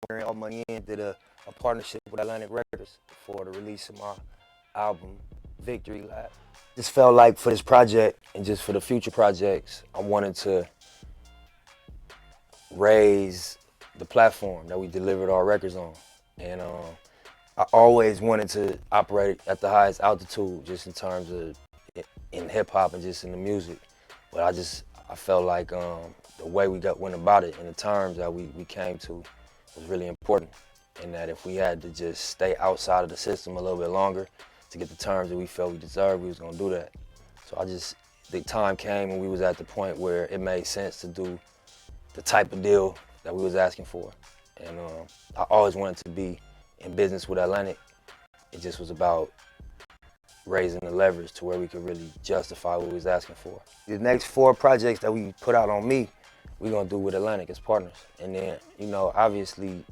All Money In did a partnership with Atlantic Records for the release of my album, Victory Lap. Just felt like for this project and just for the future projects, I wanted to raise the platform that we delivered our records on. And I always wanted to operate at the highest altitude just in terms of in hip hop and just in the music. But I felt like the way we went about it and the terms that we came to was really important. And that if we had to just stay outside of the system a little bit longer to get the terms that we felt we deserved, we was gonna do that. So the time came and we was at the point where it made sense to do the type of deal that we was asking for. And I always wanted to be in business with Atlantic. It just was about raising the leverage to where we could really justify what we was asking for. The next 4 projects that we put out on me, we're gonna do with Atlantic as partners. And then, obviously,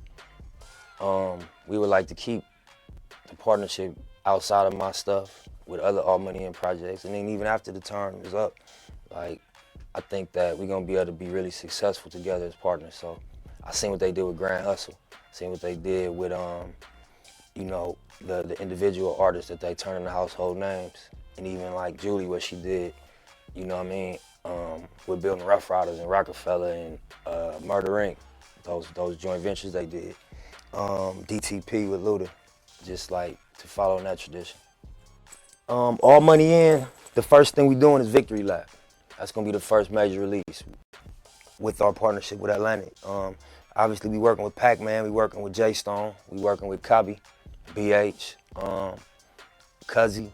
we would like to keep the partnership outside of my stuff with other All Money In projects. And then even after the term is up, like, I think that we're gonna be able to be really successful together as partners. So I seen what they did with Grand Hussle, seen what they did with the individual artists that they turn into household names. And even like Julie, what she did, with building Rough Riders and Rockefeller and Murder Inc., those joint ventures they did. DTP with Luda, just like to follow in that tradition. All Money In, the first thing we doing is Victory Lap. That's gonna be the first major release with our partnership with Atlantic. Obviously we working with Pac-Man, we working with J Stone, we working with Cubby, BH, Cuzzy,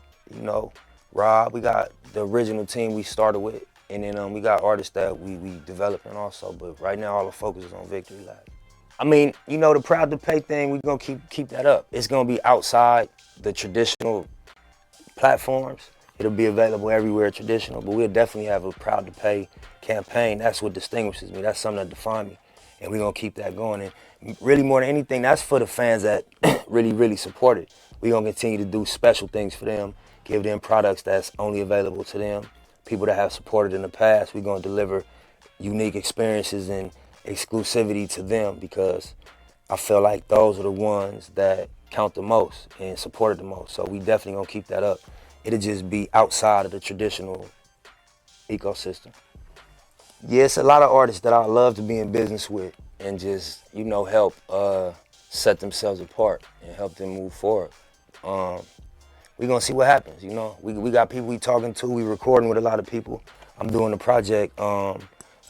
Rob. We got the original team we started with, and then we got artists that we developing also, but right now all the focus is on Victory Lap. I mean, the Proud to Pay thing, we're gonna keep that up. It's gonna be outside the traditional platforms. It'll be available everywhere traditional, but we'll definitely have a Proud to Pay campaign. That's what distinguishes me. That's something that defines me. And we're gonna keep that going. And really more than anything, that's for the fans that really, really support it. We're gonna continue to do special things for them, give them products that's only available to them. People that have supported in the past, we're gonna deliver unique experiences and exclusivity to them, because I feel like those are the ones that count the most and supported the most. So we definitely gonna keep that up. It'll just be outside of the traditional ecosystem. Yeah, it's a lot of artists that I love to be in business with and just, help set themselves apart and help them move forward. We're gonna see what happens, We got people we talking to, we recording with a lot of people. I'm doing a project, a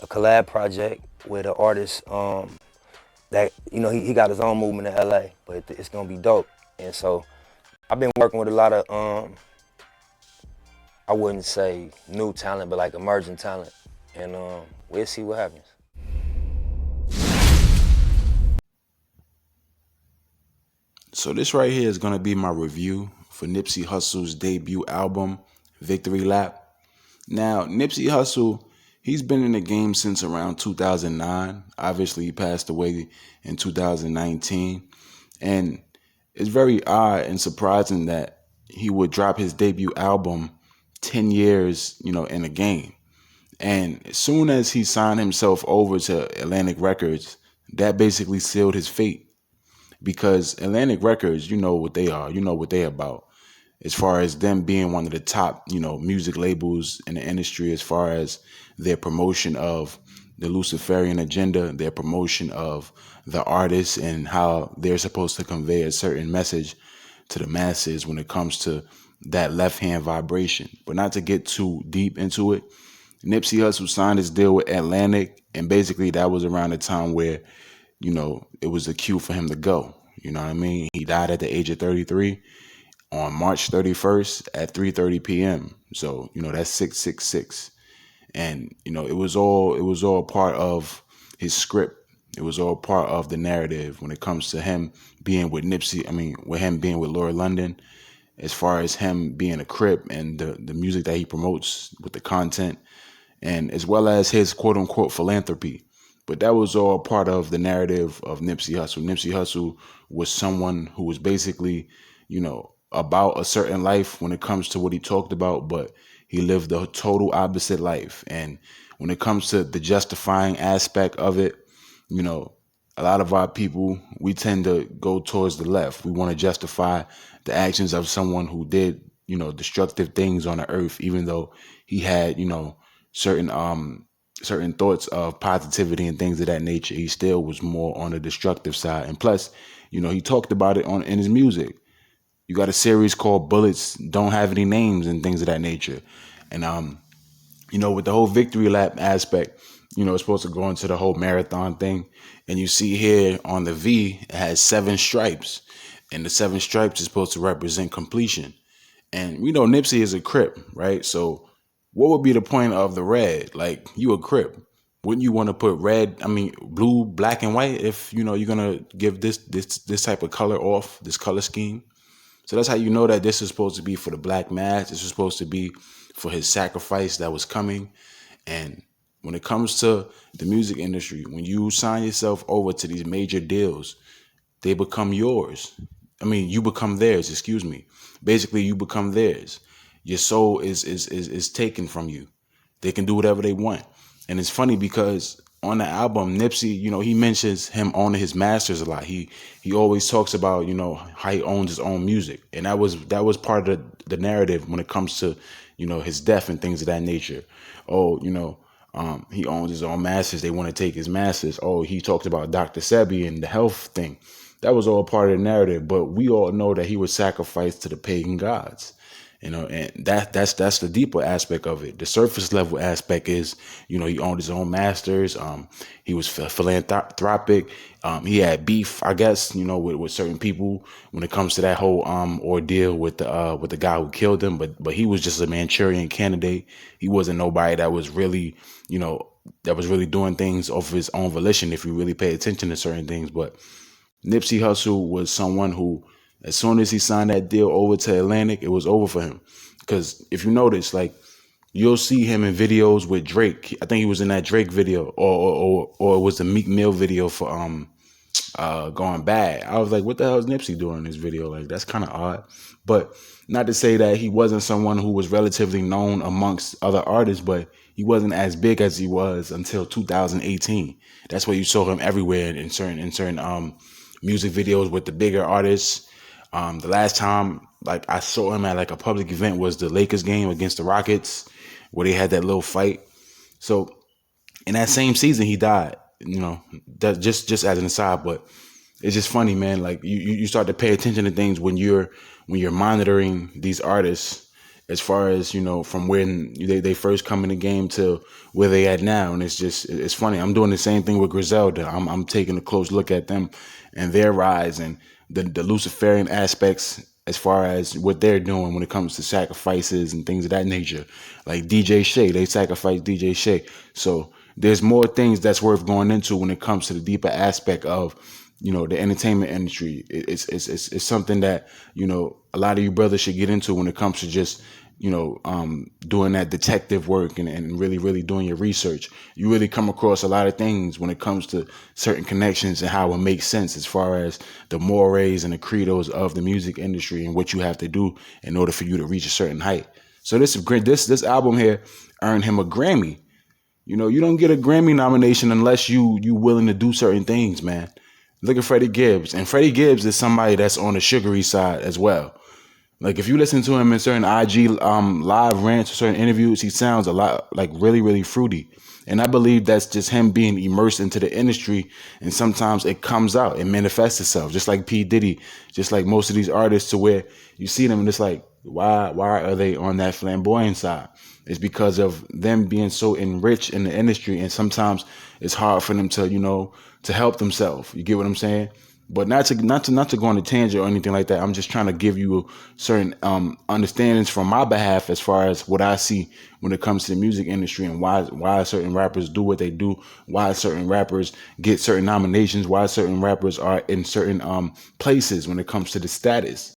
collab project with an artist that, he got his own movement in LA, but it's gonna be dope. And so I've been working with a lot of, I wouldn't say new talent, but like emerging talent. And we'll see what happens. So this right here is going to be my review for Nipsey Hussle's debut album, Victory Lap. Now, Nipsey Hussle, he's been in the game since around 2009. Obviously, he passed away in 2019. And it's very odd and surprising that he would drop his debut album 10 years, in the game. And as soon as he signed himself over to Atlantic Records, that basically sealed his fate. Because Atlantic Records, you know what they are, you know what they're about. As far as them being one of the top, music labels in the industry, as far as their promotion of the Luciferian agenda, their promotion of the artists and how they're supposed to convey a certain message to the masses when it comes to that left-hand vibration. But not to get too deep into it, Nipsey Hussle signed his deal with Atlantic, and basically that was around the time where, it was the cue for him to go. You know what I mean? He died at the age of 33 on March 31st at 3:30 p.m. So, that's 666. And, it was all part of his script. It was all part of the narrative when it comes to him being with with him being with Laura London, as far as him being a Crip and the music that he promotes with the content, and as well as his quote unquote philanthropy. But that was all part of the narrative of Nipsey Hussle. Nipsey Hussle was someone who was basically, about a certain life when it comes to what he talked about, but he lived a total opposite life. And when it comes to the justifying aspect of it, a lot of our people, we tend to go towards the left. We want to justify the actions of someone who did, destructive things on the earth, even though he had, certain certain thoughts of positivity and things of that nature. He still was more on the destructive side. And plus, he talked about it in his music. You got a series called Bullets Don't Have Any Names and things of that nature. And with the whole victory lap aspect, it's supposed to go into the whole marathon thing. And you see here on the V, it has 7 stripes. And the 7 stripes is supposed to represent completion. And we know Nipsey is a Crip, right? So what would be the point of the red? Like, you a Crip. Wouldn't you want to put blue, black, and white if, you're going to give this type of color off, this color scheme? So that's how you know that this is supposed to be for the black mass. This is supposed to be for his sacrifice that was coming. And when it comes to the music industry, when you sign yourself over to these major deals, they become yours. You become theirs, excuse me. Basically, you become theirs. Your soul is taken from you. They can do whatever they want. And it's funny because on the album, Nipsey, he mentions him owning his masters a lot. He always talks about, how he owns his own music. And that was part of the narrative when it comes to, his death and things of that nature. Oh, he owns his own masters. They want to take his masters. Oh, he talked about Dr. Sebi and the health thing. That was all part of the narrative. But we all know that he was sacrificed to the pagan gods. And that's the deeper aspect of it. The surface level aspect is, he owned his own masters. He was philanthropic. He had beef, I guess, with certain people when it comes to that whole ordeal with the guy who killed him. But he was just a Manchurian candidate. He wasn't nobody that was really, doing things of his own volition if you really pay attention to certain things. But Nipsey Hussle was someone who, as soon as he signed that deal over to Atlantic, it was over for him. Because if you notice, like, you'll see him in videos with Drake. I think he was in that Drake video, or it was the Meek Mill video for Going Bad. I was like, what the hell is Nipsey doing in this video? Like, that's kind of odd. But not to say that he wasn't someone who was relatively known amongst other artists, but he wasn't as big as he was until 2018. That's where you saw him everywhere in certain music videos with the bigger artists. The last time I saw him at a public event was the Lakers game against the Rockets, where they had that little fight. So in that same season, he died. That just as an aside, but it's just funny, man. Like, you start to pay attention to things when you're monitoring these artists, as far as from when they first come in the game to where they at now. And it's funny. I'm doing the same thing with Griselda. I'm taking a close look at them and their rise and the Luciferian aspects as far as what they're doing when it comes to sacrifices and things of that nature. Like DJ Shay, they sacrificed DJ Shay. So there's more things that's worth going into when it comes to the deeper aspect of, the entertainment industry. It's something that, a lot of you brothers should get into when it comes to just, doing that detective work and really, really doing your research. You really come across a lot of things when it comes to certain connections and how it makes sense as far as the mores and the credos of the music industry and what you have to do in order for you to reach a certain height. So this album here earned him a Grammy. You don't get a Grammy nomination unless you willing to do certain things, man. Look at Freddie Gibbs. And Freddie Gibbs is somebody that's on the sugary side as well. Like, if you listen to him in certain IG live rants or certain interviews, he sounds a lot like really, really fruity. And I believe that's just him being immersed into the industry. And sometimes it comes out, it manifests itself, just like P. Diddy, just like most of these artists, to where you see them and it's like, why are they on that flamboyant side? It's because of them being so enriched in the industry. And sometimes it's hard for them to, to help themselves. You get what I'm saying? But not to go on a tangent or anything like that. I'm just trying to give you certain understandings from my behalf as far as what I see when it comes to the music industry and why certain rappers do what they do, why certain rappers get certain nominations, why certain rappers are in certain places when it comes to the status.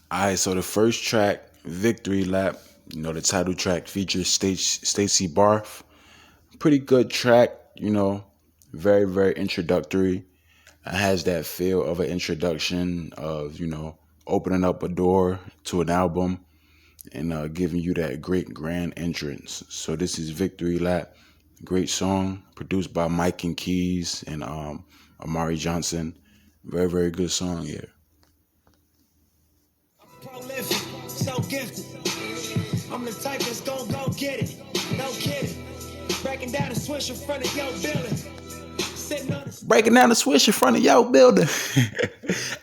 All right, so the first track, Victory Lap, the title track features Stacey Barth. Pretty good track, very, very introductory. It has that feel of an introduction of, opening up a door to an album and giving you that great grand entrance. So this is Victory Lap. Great song. produced by Mike and Keys and Amari Johnson. Very, very good song here. Prolific, so gifted. I'm the type that's gon' go get it. No kidding. Breaking down the switch in front of your building. Breaking down the switch in front of your building.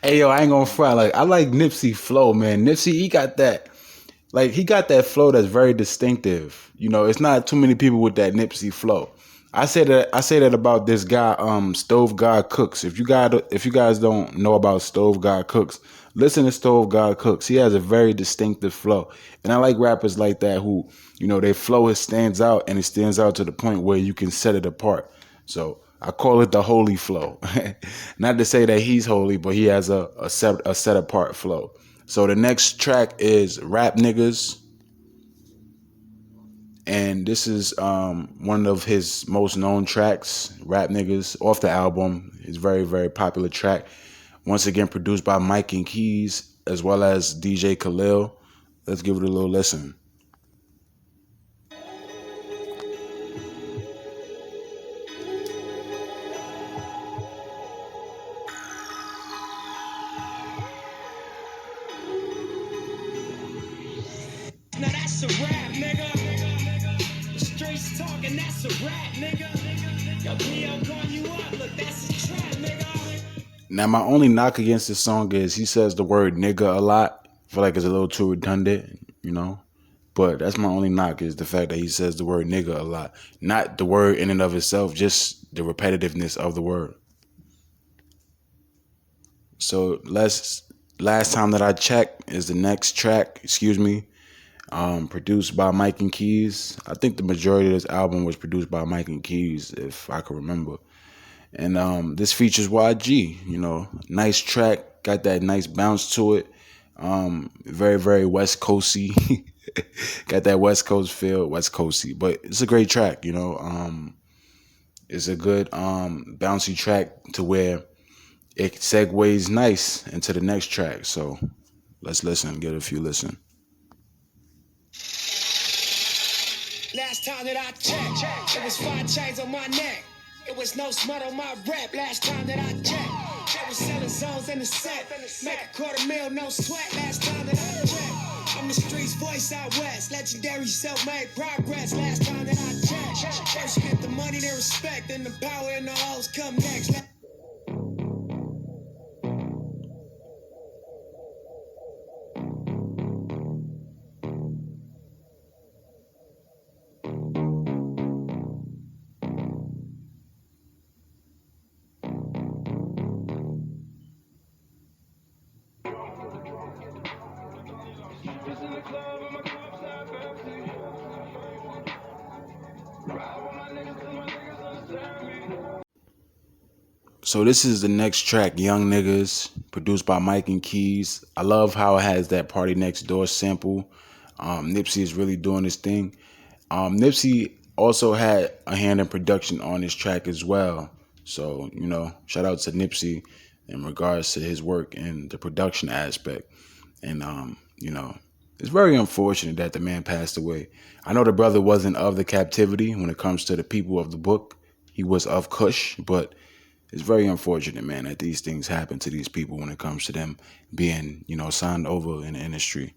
Hey yo, I ain't gonna fry. Like I like Nipsey flow, man. Nipsey, he got that flow that's very distinctive. You know, it's not too many people with that Nipsey flow. I say that about this guy, Stove God Cooks. If you guys don't know about Stove God Cooks, listen to Stove God Cooks. He has a very distinctive flow. And I like rappers like that who, you know, their flow stands out, and it stands out to the point where you can set it apart. So I call it the holy flow. Not to say that he's holy, but he has a set apart flow. So the next track is Rap Niggas. And this is one of his most known tracks, Rap Niggas, off the album. It's a very, very popular track. Once again, produced by Mike and Keys, as well as DJ Khalil. Let's give it a little listen. Now that's a rap, nigga. The streets talking, that's a rap, nigga. Yo, P.O. calling you up, look, that's a trap, nigga. Now, my only knock against this song is he says the word nigga a lot. I feel like it's a little too redundant, you know. But that's my only knock, is the fact that he says the word nigga a lot. Not the word in and of itself, just the repetitiveness of the word. So last time that I checked is the next track, produced by Mike and Keys. I think the majority of this album was produced by Mike and Keys, if I can remember. And this features YG, you know, nice track, got that nice bounce to it. Very, very West Coasty. Got that West Coast feel, West Coasty. But it's a great track, you know. It's a good bouncy track to where it segues nice into the next track. So let's listen, get a few listen. Last time that I checked, it was 5 chains on my neck. It was no smut on my rap. Last time that I checked, they was selling zones in the set. Make a $250,000, no sweat. Last time that I checked, I'm the streets voice out west. Legendary self-made progress. Last time that I checked, first get the money, then respect, then the power and the hoes come next. So this is the next track, Young Niggas, produced by Mike and Keys. I love how it has that Party Next Door sample. Nipsey is really doing his thing. Nipsey also had a hand in production on this track as well. So, you know, shout out to Nipsey in regards to his work in the production aspect. And, you know, it's very unfortunate that the man passed away. I know the brother wasn't of the captivity when it comes to the people of the book. He was of Kush, but it's very unfortunate, man, that these things happen to these people when it comes to them being, you know, signed over in the industry.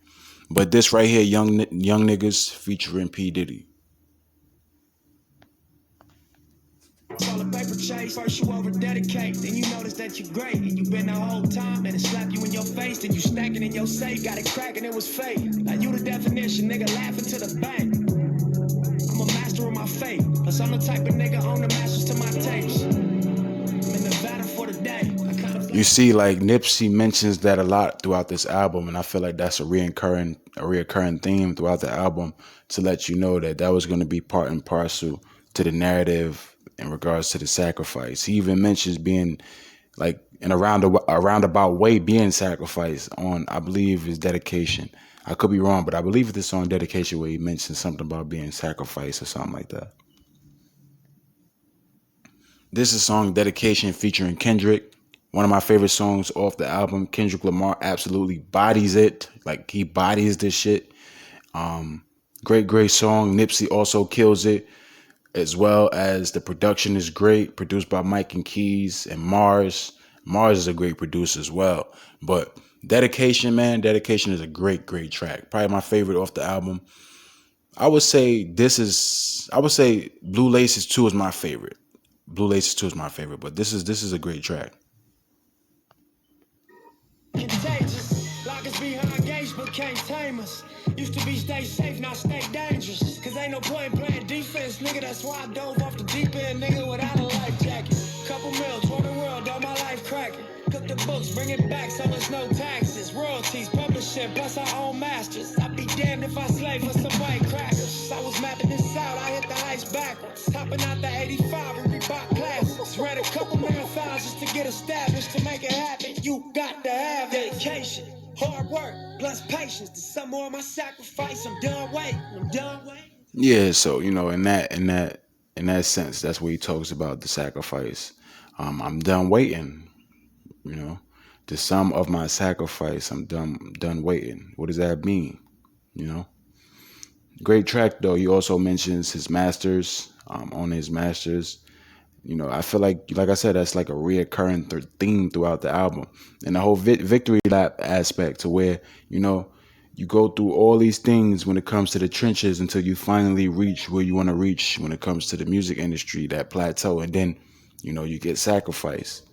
But this right here, Young Niggas featuring P. Diddy. All the paper chase, first you over dedicate, then you notice that you're great, and you been the whole time, and it slap you in your face, then you stacking in your safe, got it cracking, it was fake. Now you the definition, nigga, laughing to the bank. I'm a master of my fate, plus I'm the type of nigga on the masters to my tapes. I'm in Nevada for the day. You see, like, Nipsey mentions that a lot throughout this album, and I feel like that's a reoccurring theme throughout the album, to let you know that that was going to be part and parcel to the narrative in regards to the sacrifice. He even mentions being, like, in a roundabout way, being sacrificed on, I believe, his dedication. I could be wrong, but I believe it's the song Dedication where he mentions something about being sacrificed or something like that. This is song Dedication featuring Kendrick. One of my favorite songs off the album. Kendrick Lamar absolutely bodies it. Like, he bodies this shit. Great song. Nipsey also kills it. as well as the production is great, produced by Mike and Keys and Mars. Mars is a great producer as well. But Dedication, man, Dedication is a great, great track. Probably my favorite off the album. I would say Blue Laces 2 is my favorite. Blue Laces 2 is my favorite, but this is a great track. Contagious, lock us behind gates but can't tame us. Used to be stay safe, now stay dangerous. Cause ain't no point playing defense, nigga. That's why I dove off the deep end, nigga, without a life jacket. Couple mil, tour the world, all my life cracking. Cook the books, bring it back so there's no taxes. Royalties, publishing, plus our own masters. I'd be damned if I slave for some white crackers. I was mapping this out, I hit the heights backwards. Hopping out the 85 and Reebok classics. Read a couple marathons just to get established. To make it happen, you got to have dedication. Hard work, plus patience. To some more of my sacrifice, I'm done waiting. Yeah, so in that sense, that's what he talks about, the sacrifice. I'm done waiting. The sum of my sacrifice. I'm done waiting. What does that mean? You know, great track though. He also mentions his masters. On his masters, I feel like I said, that's like a reoccurring theme throughout the album, and the whole victory lap aspect, to where you go through all these things when it comes to the trenches until you finally reach where you want to reach when it comes to the music industry, that plateau, and then you get sacrificed.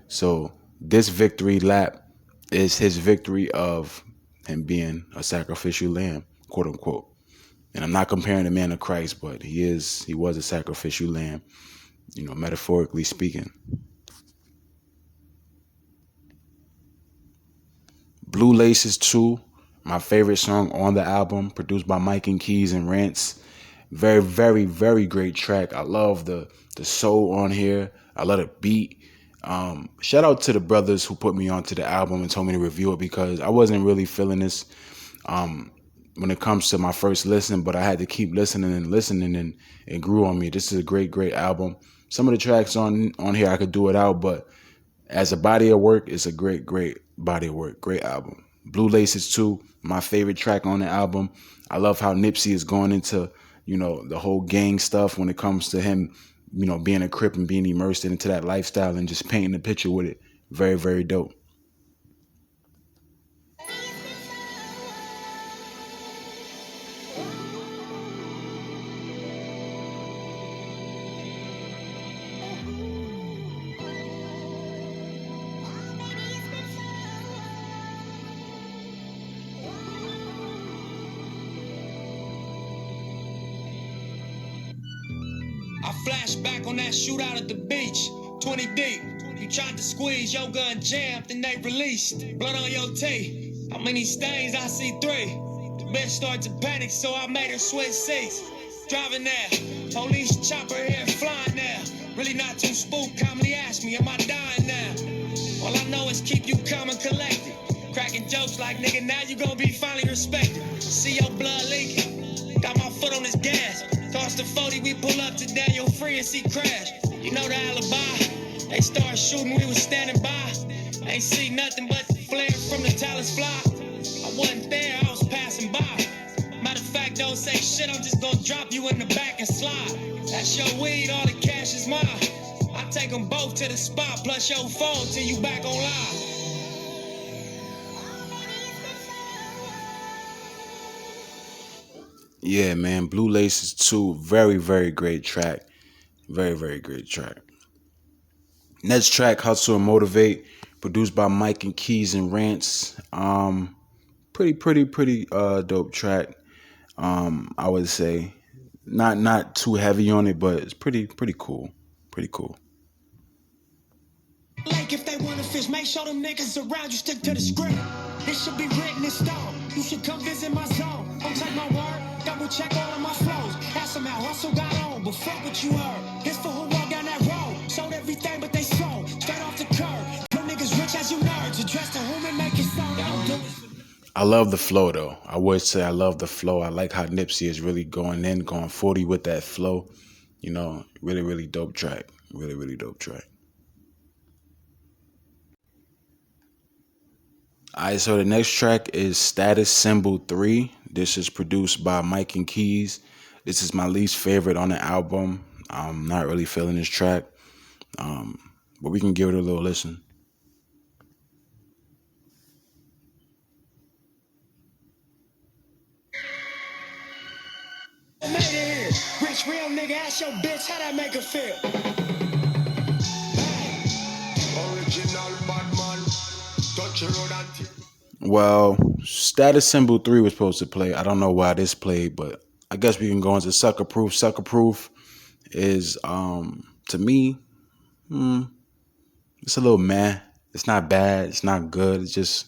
So this victory lap is his victory of him being a sacrificial lamb, quote unquote. And I'm not comparing the man to Christ, but he was a sacrificial lamb, metaphorically speaking. Blue Laces 2, my favorite song on the album, produced by Mike and Keys and Rance. Very, very, very great track. I love the soul on here. I love the beat. Shout out to the brothers who put me onto the album and told me to review it, because I wasn't really feeling this when it comes to my first listen, but I had to keep listening, and it grew on me. This is a great, great album. Some of the tracks on here I could do it out, but as a body of work, it's a great, great body of work. Great album. Blue Laces 2, my favorite track on the album. I love how Nipsey is going into, the whole gang stuff when it comes to him, being a Crip and being immersed into that lifestyle and just painting a picture with it. Very, very dope. I flash back on that shootout at the beach, 20 deep. You tried to squeeze, your gun jammed, and they released. Blood on your teeth. How many stains? I see 3. The bitch started to panic, so I made her switch seats. Driving there, police chopper here flying there. Really not too spooked, calmly ask me, am I dying now? All I know is keep you calm and collected. Cracking jokes like, nigga, now you gon' be finally respected. See your blood leaking, got my foot on this gas. Toss the 40, we pull up to Daniel Free and see crash. You know the alibi. They started shooting, we was standing by. Ain't see nothing but flare from the talus fly. I wasn't there, I was passing by. Matter of fact, don't say shit, I'm just gonna drop you in the back and slide. That's your weed, all the cash is mine. I take them both to the spot, plus your phone till you back online. Yeah, man. Blue Laces 2, very, very great track. Very, very great track. Next track, Hussle and Motivate, produced by Mike and Keys and Rance. Pretty dope track. I would say not too heavy on it, but it's pretty cool. Pretty cool. Like if they wanna fish, make sure them niggas around you stick to the script. This should be written in stone. You should come visit my zone. Don't take my word, double check all of my flows. Ask them how Hussle got on, but fuck what you heard. This for who walked down that road. Sold everything but they sold. Straight off the curb. No niggas rich as you nerds. Address to whom and make it sound. I love the flow though. I would say I love the flow. I like how Nipsey is really going 40 with that flow. Really, really dope track. Really, really dope track. Alright, so the next track is Status Symbol 3. This is produced by Mike and Keys. This is my least favorite on the album. I'm not really feeling this track, but we can give it a little listen. Made it here. Rich real nigga, ask your bitch how that make her feel. Original bad man. Touch your road and Well, Status Symbol 3 was supposed to play. I don't know why this played, but I guess we can go into Sucker Proof. Sucker Proof is, to me, it's a little meh. It's not bad. It's not good. It's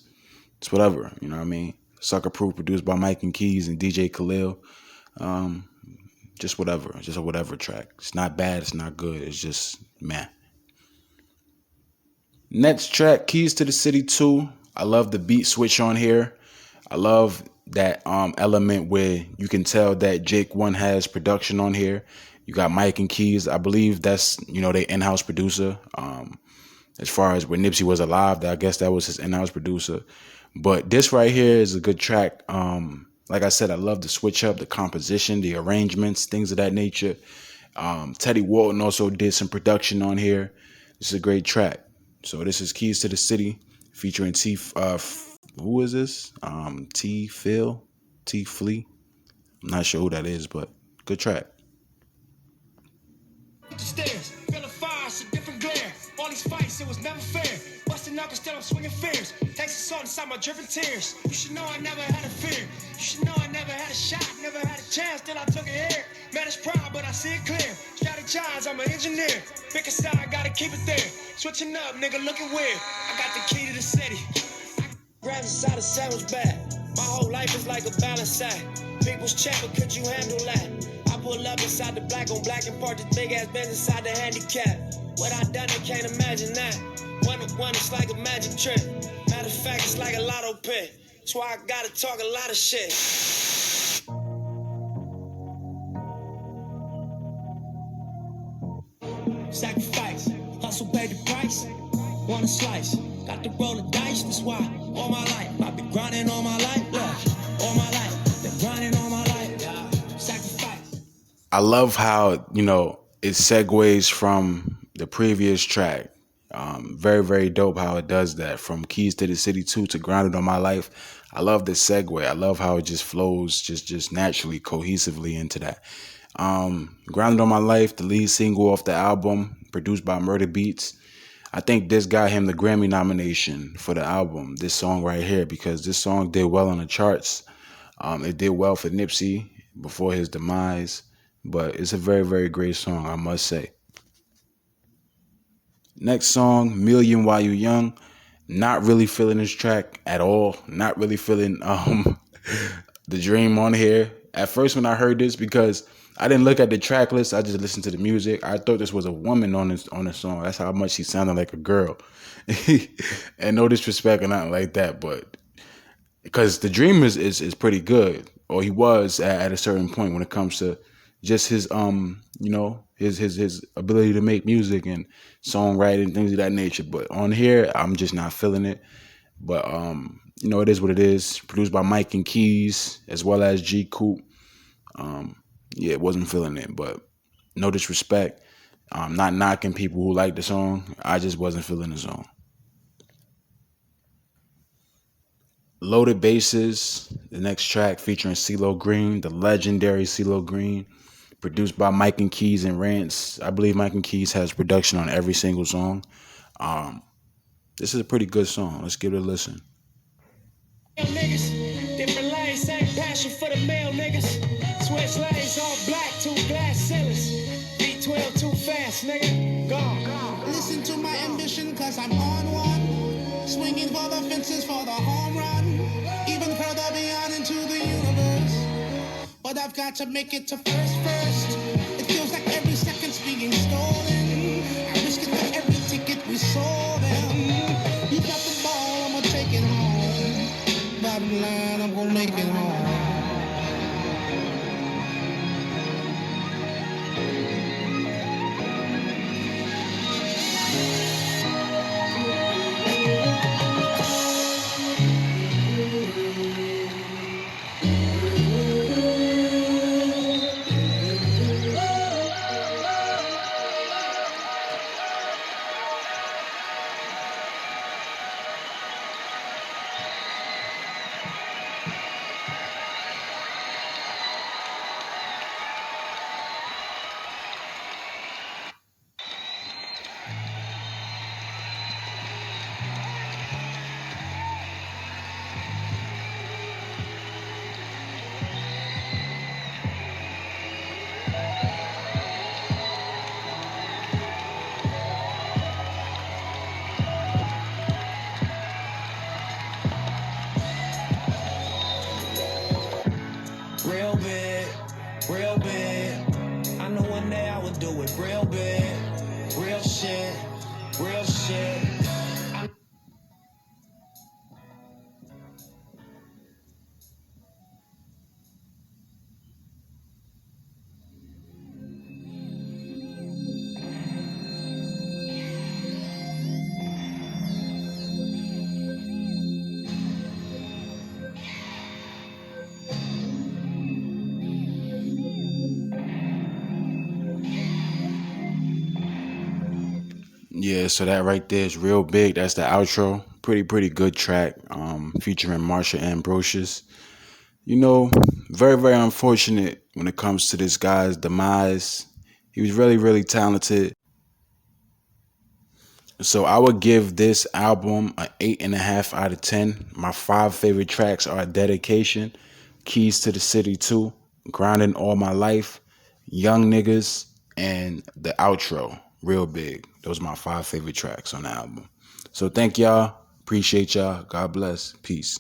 whatever. You know what I mean? Sucker Proof, produced by Mike and Keys and DJ Khalil. Just whatever. Just a whatever track. It's not bad. It's not good. It's just meh. Next track, Keys to the City 2. I love the beat switch on here. I love that element where you can tell that Jake One has production on here. You got Mike and Keys. I believe that's, they in-house producer. As far as when Nipsey was alive, I guess that was his in-house producer. But this right here is a good track. Like I said, I love the switch up, the composition, the arrangements, things of that nature. Teddy Walton also did some production on here. This is a great track. So this is Keys to the City featuring who is this? T Flea. I'm not sure who that is, but good track. stairs, feel the fire, it's a different glare. All these fights, it was never fair. Busting knuckles, still I'm swinging fears. Takes the salt inside my dripping tears. You should know I never had a fear. You should know I never had a shot, never had a chance, till I took it here. Man, it's proud, but I see it clear. Strategize, I'm an engineer. Pick a side, gotta keep it there. Switching up, nigga, looking weird. I got the key to the city. Grab inside a sandwich bag. My whole life is like a balance act. People's check, but could you handle that? I pull up inside the black on black and park this big ass Benz inside the handicap. What I done, I can't imagine that. One to one, it's like a magic trick. Matter of fact, it's like a lotto pick. That's why I gotta talk a lot of shit. Sacrifice, hustle, pay the price. Want a slice, got to roll the dice. That's why all my life I've been grinding all my life. Yeah. All my life, been grinding all my life. Yeah. Sacrifice. I love how, it segues from the previous track. Very, very dope how it does that. From Keys to the City 2 to Grounded on My Life. I love the segue. I love how it just flows just naturally, cohesively into that. Grounded on My Life, the lead single off the album, produced by Murder Beats. I think this got him the Grammy nomination for the album, this song right here, because this song did well on the charts. It did well for Nipsey before his demise, but it's a very, very great song, I must say. Next song, Million While You Young. Not really feeling this track at all. Not really feeling the dream on here. At first when I heard this, because I didn't look at the track list, I just listened to the music. I thought this was a woman on this song. That's how much she sounded like a girl. And no disrespect or nothing like that, but because the dream is pretty good, or he was at a certain point when it comes to just his his ability to make music and songwriting, things of that nature. But on here, I'm just not feeling it. But it is what it is. Produced by Mike and Keys as well as G Coop. Yeah, wasn't feeling it, but no disrespect. Not knocking people who like the song. I just wasn't feeling the song. Loaded Bases, the next track featuring CeeLo Green, the legendary CeeLo Green, produced by Mike and Keys and Rance. I believe Mike and Keys has production on every single song. This is a pretty good song. Let's give it a listen. Niggas, different lanes, same passion for the male niggas. Switch lanes, all black, 2 glass ceilings. B12 too fast, nigga. Gone. Listen to my ambition, cause I'm on one. Swinging for the fences for the home run. Even further beyond into the universe. But I've got to make it to first. It feels like every second's being stolen. I risk it for every ticket we sold them. You got the ball, I'm gonna take it home. Bottom line, I'm gonna make it home. Yeah, so that right there is real big. That's the outro. Pretty good track. Featuring Marsha Ambrosius. You know, very unfortunate when it comes to this guy's demise. He was really talented. So I would give this album an 8.5 out of 10. My 5 favorite tracks are Dedication, Keys to the City 2, Grinding All My Life, Young Niggas, and the outro, Real Big. Those are my 5 favorite tracks on the album. So thank y'all. Appreciate y'all. God bless. Peace.